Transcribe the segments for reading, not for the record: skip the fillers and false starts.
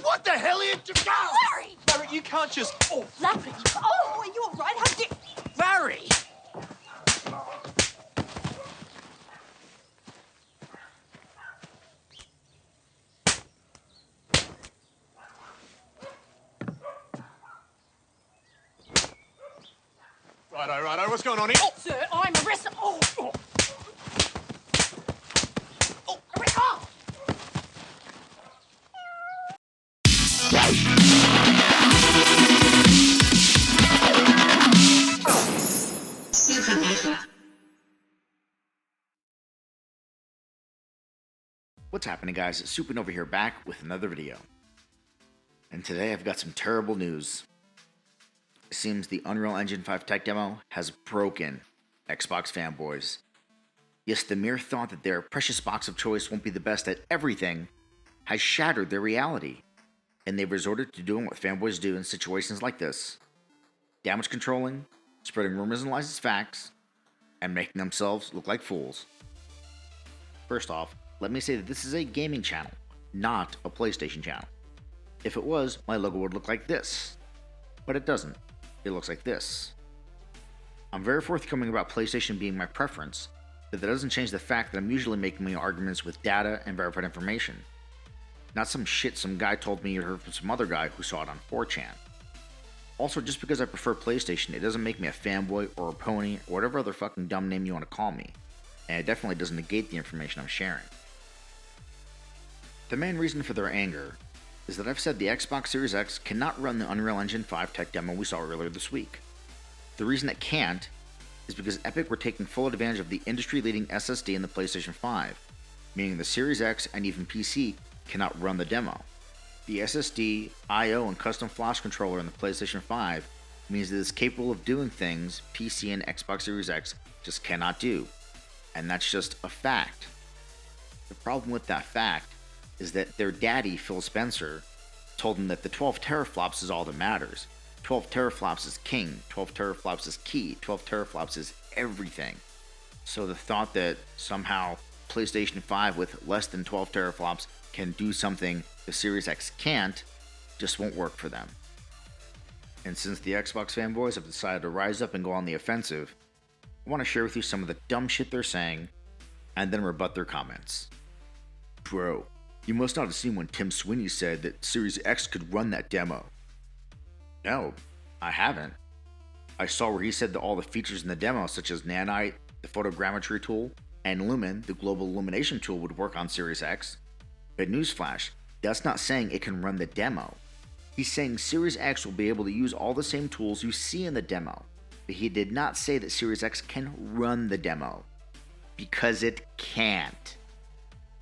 what the hell are you doing? Larry! Larry, you can't just... Oh, Larry! Oh, are you all right? How did... Larry! Righto, what's going on here? Oh, Sir, I'm arrested. Oh! Arrest! Oh! What's happening, guys? It's Supernova here, back with another video. And today I've got some terrible news. It seems the Unreal Engine 5 tech demo has broken Xbox fanboys. Yes, the mere thought that their precious box of choice won't be the best at everything has shattered their reality. And they've resorted to doing what fanboys do in situations like this. Damage controlling, spreading rumors and lies as facts, and making themselves look like fools. First off, let me say that this is a gaming channel, not a PlayStation channel. If it was, my logo would look like this. But it doesn't. It looks like this. I'm very forthcoming about PlayStation being my preference, but that doesn't change the fact that I'm usually making my arguments with data and verified information. Not some shit some guy told me or heard from some other guy who saw it on 4chan. Also, just because I prefer PlayStation, it doesn't make me a fanboy or a pony or whatever other fucking dumb name you want to call me. And it definitely doesn't negate the information I'm sharing. The main reason for their anger is that I've said the Xbox Series X cannot run the Unreal Engine 5 tech demo we saw earlier this week. The reason it can't is because Epic were taking full advantage of the industry-leading SSD in the PlayStation 5, meaning the Series X and even PC cannot run the demo. The SSD, I/O, and custom flash controller in the PlayStation 5 means that it's capable of doing things PC and Xbox Series X just cannot do, and that's just a fact. The problem with that fact is that their daddy, Phil Spencer, told them that the 12 teraflops is all that matters. 12 teraflops is king, 12 teraflops is key, 12 teraflops is everything. So the thought that somehow PlayStation 5 with less than 12 teraflops can do something the Series X can't just won't work for them. And since the Xbox fanboys have decided to rise up and go on the offensive, I want to share with you some of the dumb shit they're saying and then rebut their comments. Bro, you must not have seen when Tim Sweeney said that Series X could run that demo. No, I haven't. I saw where he said that all the features in the demo, such as Nanite, the photogrammetry tool, and Lumen, the global illumination tool, would work on Series X. But newsflash, that's not saying it can run the demo. He's saying Series X will be able to use all the same tools you see in the demo, but he did not say that Series X can run the demo. Because it can't.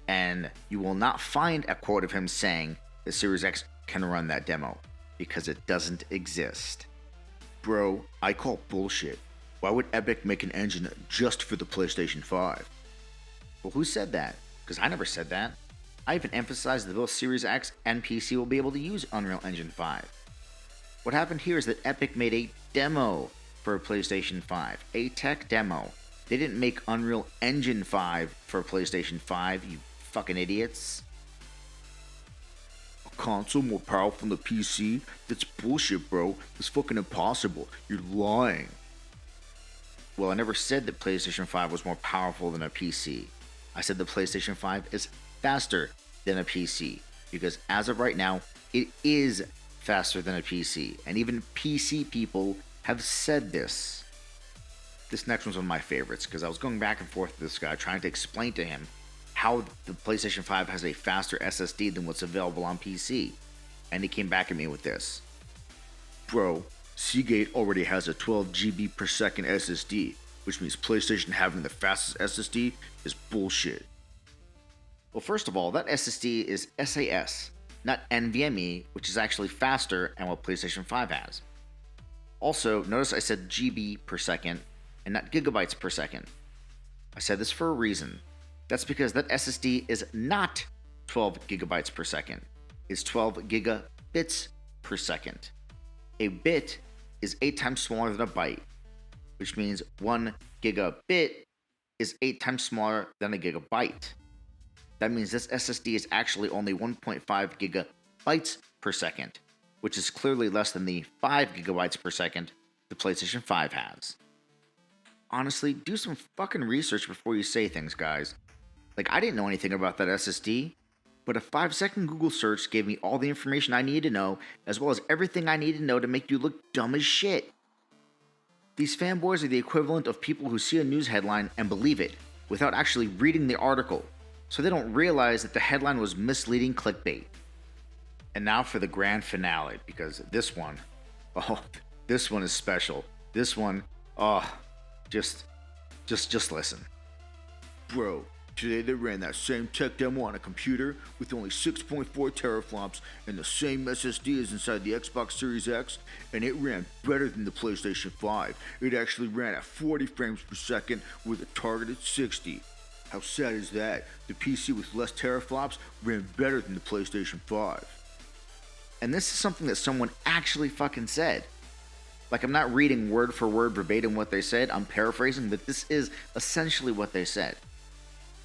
And you will not find a quote of him saying that Series X can run that demo, because it doesn't exist. Bro, I call bullshit. Why would Epic make an engine just for the PlayStation 5? Well, who said that? Because I never said that. I even emphasized that both Series X and PC will be able to use Unreal Engine 5. What happened here is that Epic made a demo for PlayStation 5, a tech demo. They didn't make Unreal Engine 5 for PlayStation 5, you fucking idiots. A console more powerful than the PC? That's bullshit, bro. That's fucking impossible. You're lying. Well, I never said that PlayStation 5 was more powerful than a PC. I said the PlayStation 5 is faster than a PC, because as of right now, it is faster than a PC, and even PC people have said this. This next one's one of my favorites, because I was going back and forth with this guy trying to explain to him how the PlayStation 5 has a faster SSD than what's available on PC, and he came back at me with this. Bro, Seagate already has a 12 GB per second SSD, which means PlayStation having the fastest SSD is bullshit. Well, first of all, that SSD is SAS, not NVMe, which is actually faster and what PlayStation 5 has. Also, notice I said GB per second and not gigabytes per second. I said this for a reason. That's because that SSD is not 12 gigabytes per second. It's 12 gigabits per second. A bit is 8 times smaller than a byte, which means 1 gigabit is 8 times smaller than a gigabyte. That means this SSD is actually only 1.5 gigabytes per second, which is clearly less than the 5 gigabytes per second the PlayStation 5 has. Honestly, do some fucking research before you say things, guys. Like, I didn't know anything about that SSD, but a 5-second Google search gave me all the information I needed to know, as well as everything I needed to know to make you look dumb as shit. These fanboys are the equivalent of people who see a news headline and believe it, without actually reading the article, so they don't realize that the headline was misleading clickbait. And now for the grand finale, because this one is special. This one, just listen. Bro, today they ran that same tech demo on a computer with only 6.4 teraflops and the same SSD as inside the Xbox Series X, and it ran better than the PlayStation 5. It actually ran at 40 frames per second with a targeted 60. How sad is that? The PC with less teraflops ran better than the PlayStation 5. And this is something that someone actually fucking said. Like, I'm not reading word for word verbatim what they said, I'm paraphrasing, but this is essentially what they said.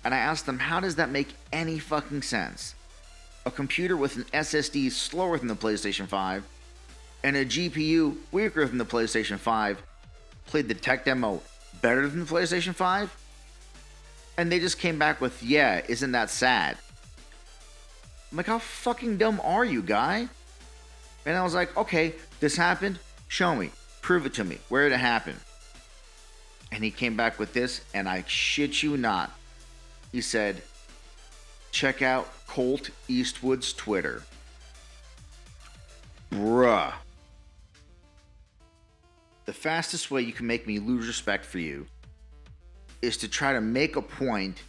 And I asked them, how does that make any fucking sense? A computer with an SSD slower than the PlayStation 5 and a GPU weaker than the PlayStation 5 played the tech demo better than the PlayStation 5? And they just came back with, yeah, isn't that sad? I'm like, how fucking dumb are you, guy? And I was like, okay, this happened. Show me. Prove it to me. Where did it happen? And he came back with this, and I shit you not. He said, check out Colt Eastwood's Twitter. Bruh. The fastest way you can make me lose respect for you is to try to make a point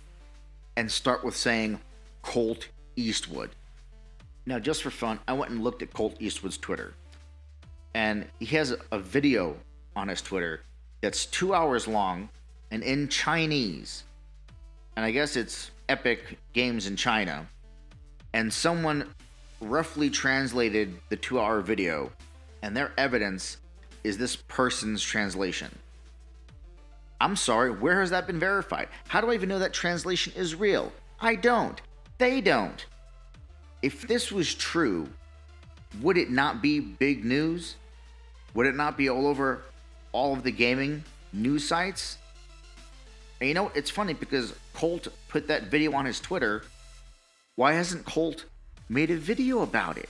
and start with saying Colt Eastwood. Now, just for fun, I went and looked at Colt Eastwood's Twitter. And he has a video on his Twitter that's 2 hours long and in Chinese. And I guess it's Epic Games in China. And someone roughly translated the 2-hour video, and their evidence is this person's translation. I'm sorry, where has that been verified? How do I even know that translation is real? I don't. They don't. If this was true, would it not be big news? Would it not be all over all of the gaming news sites? And you know, it's funny because Colt put that video on his Twitter. Why hasn't Colt made a video about it?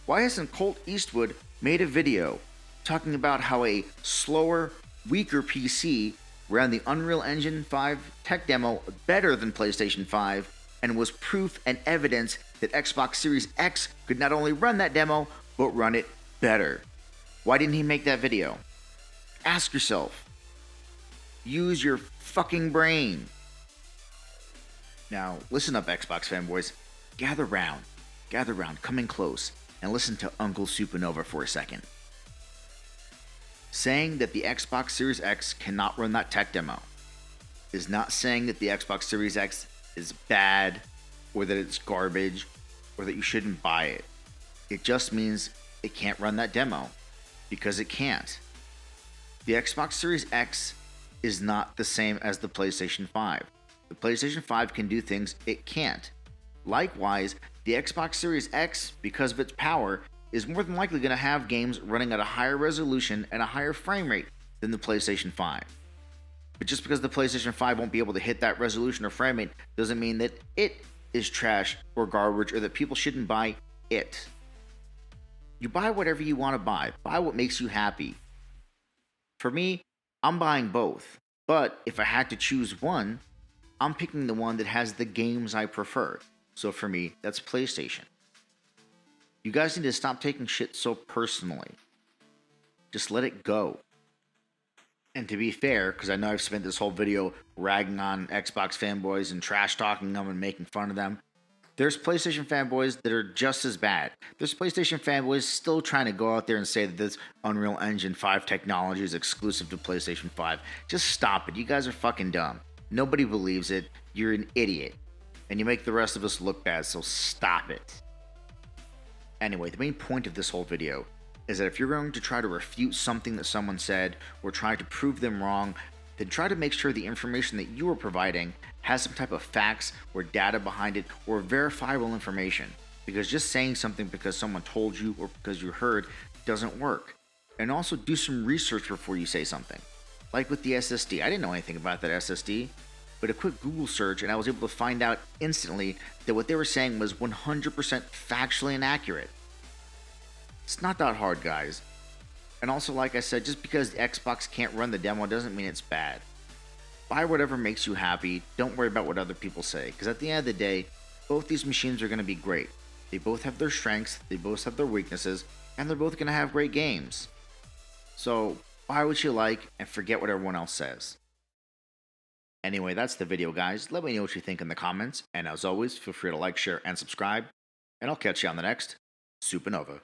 Why hasn't Colt Eastwood made a video talking about how a slower, weaker PC ran the Unreal Engine 5 tech demo better than PlayStation 5 and was proof and evidence that Xbox Series X could not only run that demo, but run it better? Why didn't he make that video? Ask yourself. Use your fucking brain. Now, listen up, Xbox fanboys. Gather round, come in close, and listen to Uncle Supernova for a second. Saying that the Xbox Series X cannot run that tech demo is not saying that the Xbox Series X is bad, or that it's garbage, or that you shouldn't buy it. It just means it can't run that demo, because it can't. The Xbox Series X is not the same as the PlayStation 5. The PlayStation 5 can do things it can't. Likewise, the Xbox Series X, because of its power, is more than likely going to have games running at a higher resolution and a higher frame rate than the PlayStation 5. But just because the PlayStation 5 won't be able to hit that resolution or frame rate doesn't mean that it is trash or garbage or that people shouldn't buy it. You buy whatever you want to buy. Buy what makes you happy. For me, I'm buying both. But if I had to choose one, I'm picking the one that has the games I prefer. So for me, that's PlayStation. You guys need to stop taking shit so personally. Just let it go. And to be fair, because I know I've spent this whole video ragging on Xbox fanboys and trash talking them and making fun of them, there's PlayStation fanboys that are just as bad. There's PlayStation fanboys still trying to go out there and say that this Unreal Engine 5 technology is exclusive to PlayStation 5. Just stop it. You guys are fucking dumb. Nobody believes it. You're an idiot. And you make the rest of us look bad, so stop it. Anyway, the main point of this whole video is that if you're going to try to refute something that someone said or try to prove them wrong, then try to make sure the information that you are providing has some type of facts or data behind it or verifiable information. because just saying something because someone told you or because you heard doesn't work. And also do some research before you say something. Like with the SSD, I didn't know anything about that SSD, but a quick Google search and I was able to find out instantly that what they were saying was 100% factually inaccurate. It's not that hard, guys. And also, like I said, just because the Xbox can't run the demo doesn't mean it's bad. Buy whatever makes you happy, don't worry about what other people say, because at the end of the day, both these machines are going to be great. They both have their strengths, they both have their weaknesses, and they're both going to have great games. So, buy what you like and forget what everyone else says. Anyway, that's the video, guys. Let me know what you think in the comments, and as always, feel free to like, share, and subscribe, and I'll catch you on the next Supernova.